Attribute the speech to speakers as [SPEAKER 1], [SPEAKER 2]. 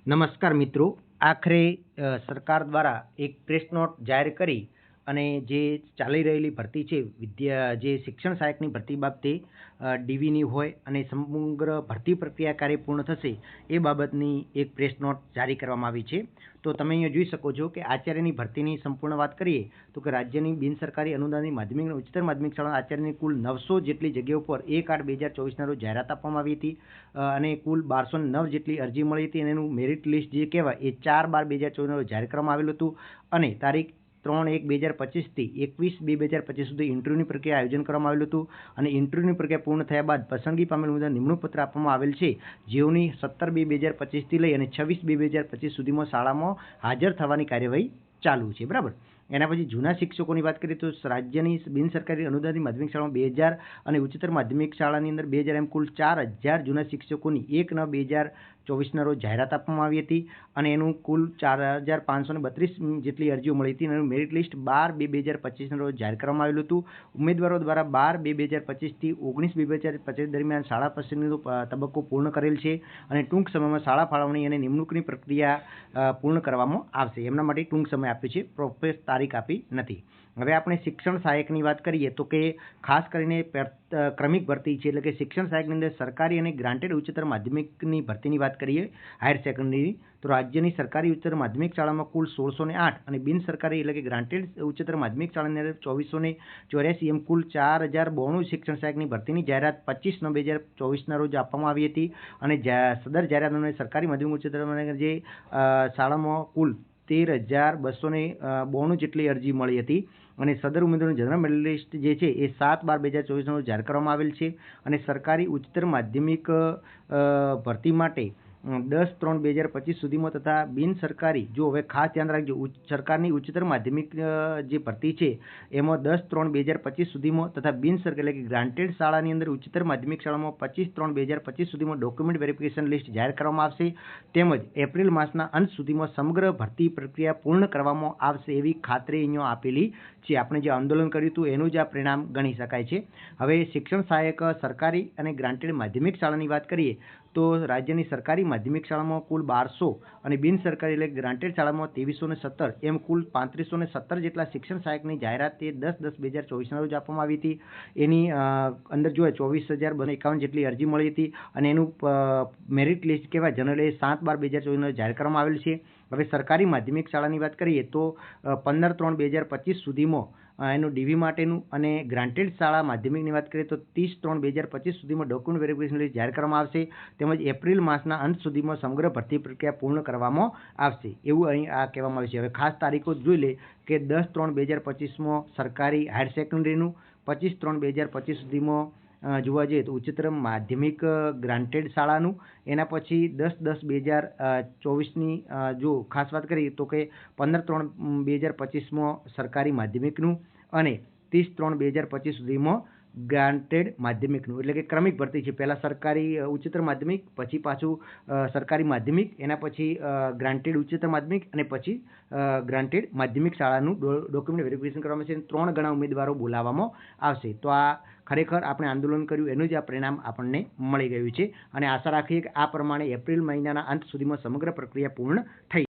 [SPEAKER 1] નમસ્કાર મિત્રો, આખરે સરકાર દ્વારા એક પ્રેસ નોટ જાહેર કરી અને જે ચાલી રહેલી ભરતી છે જે શિક્ષણ સહાયકની ભરતી બાબતે ડીવીની હોય અને સમગ્ર ભરતી પ્રક્રિયા ક્યારે પૂર્ણ થશે એ બાબતની એક પ્રેસ નોટ જારી કરવામાં આવી છે. તો તમે અહીંયા જોઈ શકો છો કે આચાર્યની ભરતીની સંપૂર્ણ વાત કરીએ તો કે રાજ્યની બિનસરકારી અનુદાનિત માધ્યમિક અને ઉચ્ચતર માધ્યમિક શાળા આચાર્યની કુલ 900 જેટલી જગ્યાઓ પર 1/8/2024ના રોજ જાહેરાત આપવામાં આવી હતી અને કુલ 1209 જેટલી અરજી મળી હતી અને એનું મેરિટ લિસ્ટ જે કહેવાય એ 4/12/2024ના રોજ જાહેર કરવામાં આવેલું હતું અને તારીખ 3/1/2025 થી 21/2/2025 સુધી ઇન્ટરવ્યુની પ્રક્રિયા આયોજન કરવામાં આવેલું હતું અને ઇન્ટરવ્યુની પ્રક્રિયા પૂર્ણ થયા બાદ પસંદગી પામેલ ઉમેદવાર નિમણૂક પત્ર આપવામાં આવેલ છે, જેઓની 17/2/2025 થી લઈ અને 26/2/2025 સુધીમાં શાળામાં હાજર થવાની કાર્યવાહી ચાલુ છે. બરાબર. એના પછી જૂના શિક્ષકોની વાત કરીએ તો રાજ્યની બિનસરકારી અનુદાનિત માધ્યમિક શાળામાં 2000 અને ઉચ્ચતર માધ્યમિક શાળાની અંદર 2000 એમ કુલ 4000 જૂના શિક્ષકોની 1/9/2024ના રોજ જાહેરાત આપવામાં આવી હતી અને એનું કુલ 4532 જેટલી અરજીઓ મળી હતી અને એનું મેરિટ લિસ્ટ 12/2/2025ના રોજ જાહેર કરવામાં આવેલું હતું. ઉમેદવારો દ્વારા 12/2/2025 થી 19/2/2025 દરમિયાન શાળા પસંદગીનો તબક્કો પૂર્ણ કરેલ છે અને ટૂંક સમયમાં શાળા ફાળવણી અને નિમણૂકની પ્રક્રિયા પૂર્ણ કરવામાં આવશે. એમના માટે ટૂંક સમય આપ્યો છે, પ્રોપર તારીખ આપી નથી. હવે આપણે શિક્ષણ સહાયકની વાત કરીએ તો કે ખાસ કરીને ક્રમિક ભરતી છે, એટલે કે શિક્ષણ સહાયકની અંદર સરકારી અને ગ્રાન્ટેડ ઉચ્ચતર માધ્યમિકની ભરતીની વાત કરીએ હાયર સેકન્ડરી તો રાજ્યની સરકારી ઉચ્ચતર માધ્યમિક શાળામાં કુલ 1608 અને બિનસરકારી એટલે કે ગ્રાન્ટેડ ઉચ્ચતર માધ્યમિક શાળાની અંદર 2484 એમ કુલ 4092 શિક્ષણ સહાયકની ભરતીની જાહેરાત 25/9/2024ના રોજ આપવામાં આવી હતી અને સદર જાહેરાતને સરકારી માધ્યમિક ઉચ્ચતર જે શાળામાં કુલ 13,292 જેટલી અરજી મળી હતી અને સદર ઉમેદવારોનું જનરલ મેરિટ લિસ્ટ જે છે એ 7/12/2024 જાહેર કરવામાં આવેલ છે અને સરકારી ઉચ્ચતર માધ્યમિક ભરતી માટે 10/3/2025 સુધીમાં તથા બિનસરકારી જો હવે ખાસ ધ્યાન રાખજો સરકારની ઉચ્ચતર માધ્યમિક જે ભરતી છે એમાં 10/3/2025 સુધીમાં તથા બિનસરકારી એટલે કે ગ્રાન્ટેડ શાળાની અંદર ઉચ્ચતર માધ્યમિક શાળામાં 25/3/2025 સુધીમાં ડોક્યુમેન્ટ વેરિફિકેશન લિસ્ટ જાહેર કરવામાં આવશે તેમજ એપ્રિલ માસના અંત સુધીમાં સમગ્ર ભરતી પ્રક્રિયા પૂર્ણ કરવામાં આવશે એવી ખાતરી અહીંયા આપેલી છે. આપણે જે આંદોલન કર્યું હતું એનું જ આ પરિણામ ગણી શકાય છે. હવે શિક્ષણ સહાયક સરકારી અને ગ્રાન્ટેડ માધ્યમિક શાળાની વાત કરીએ તો રાજ્યની સરકારી માધ્યમિક શાળામાં કુલ 1200 અને બિનસરકારી એટલે ગ્રાન્ટેડ શાળામાં 2317 એમ કુલ 3517 જેટલા શિક્ષણ સહાયકની જાહેરાત 10/10/2024ના રોજ આપવામાં આવી હતી. એની અંદર જોઈએ 24,251 જેટલી અરજી મળી હતી અને એનું મેરિટ લિસ્ટ કહેવાય જનરલ એ 7/12/2024ના જાહેર કરવામાં આવેલ છે. હવે સરકારી માધ્યમિક શાળાની વાત કરીએ તો 15/3/2025 સુધીમાં એનું ડીવી માટેનું અને ગ્રાન્ટેડ શાળા માધ્યમિકની વાત કરીએ તો 30/3/2025 સુધીમાં ડોક્યુમેન્ટ વેરિફિકેશન લિસ્ટ જાહેર કરવામાં આવશે તેમજ એપ્રિલ માસના અંત સુધીમાં સમગ્ર ભરતી પ્રક્રિયા પૂર્ણ કરવામાં આવશે એવું અહીં આ કહેવામાં આવ્યું છે. હવે ખાસ તારીખો જોઈ લે કે 10/3/2025માં સરકારી હાયર સેકન્ડરીનું, 25/3/2025 સુધીમાં જોવા જઈએ તો ઉચ્ચતર માધ્યમિક ગ્રાન્ટેડ શાળાનું, એના પછી 10/10/2024ની જો ખાસ વાત કરીએ તો કે 15/3/2025માં સરકારી માધ્યમિકનું અને 30/3/2025 સુધીમાં ગ્રાન્ટેડ માધ્યમિકનું એટલે કે ક્રમિક ભરતી છે. પહેલાં સરકારી ઉચ્ચતર માધ્યમિક, પછી પાછું સરકારી માધ્યમિક, એના પછી ગ્રાન્ટેડ ઉચ્ચતર માધ્યમિક અને પછી ગ્રાન્ટેડ માધ્યમિક શાળાનું ડોક્યુમેન્ટ વેરિફિકેશન કરવામાં આવશે. 3 ગણા ઉમેદવારો બોલાવવામાં આવશે. તો આ ખરેખર આપણે આંદોલન કર્યું એનું જ આ પરિણામ આપણને મળી ગયું છે અને આશા રાખીએ કે આ પ્રમાણે એપ્રિલ મહિનાના અંત સુધીમાં સમગ્ર પ્રક્રિયા પૂર્ણ થઈ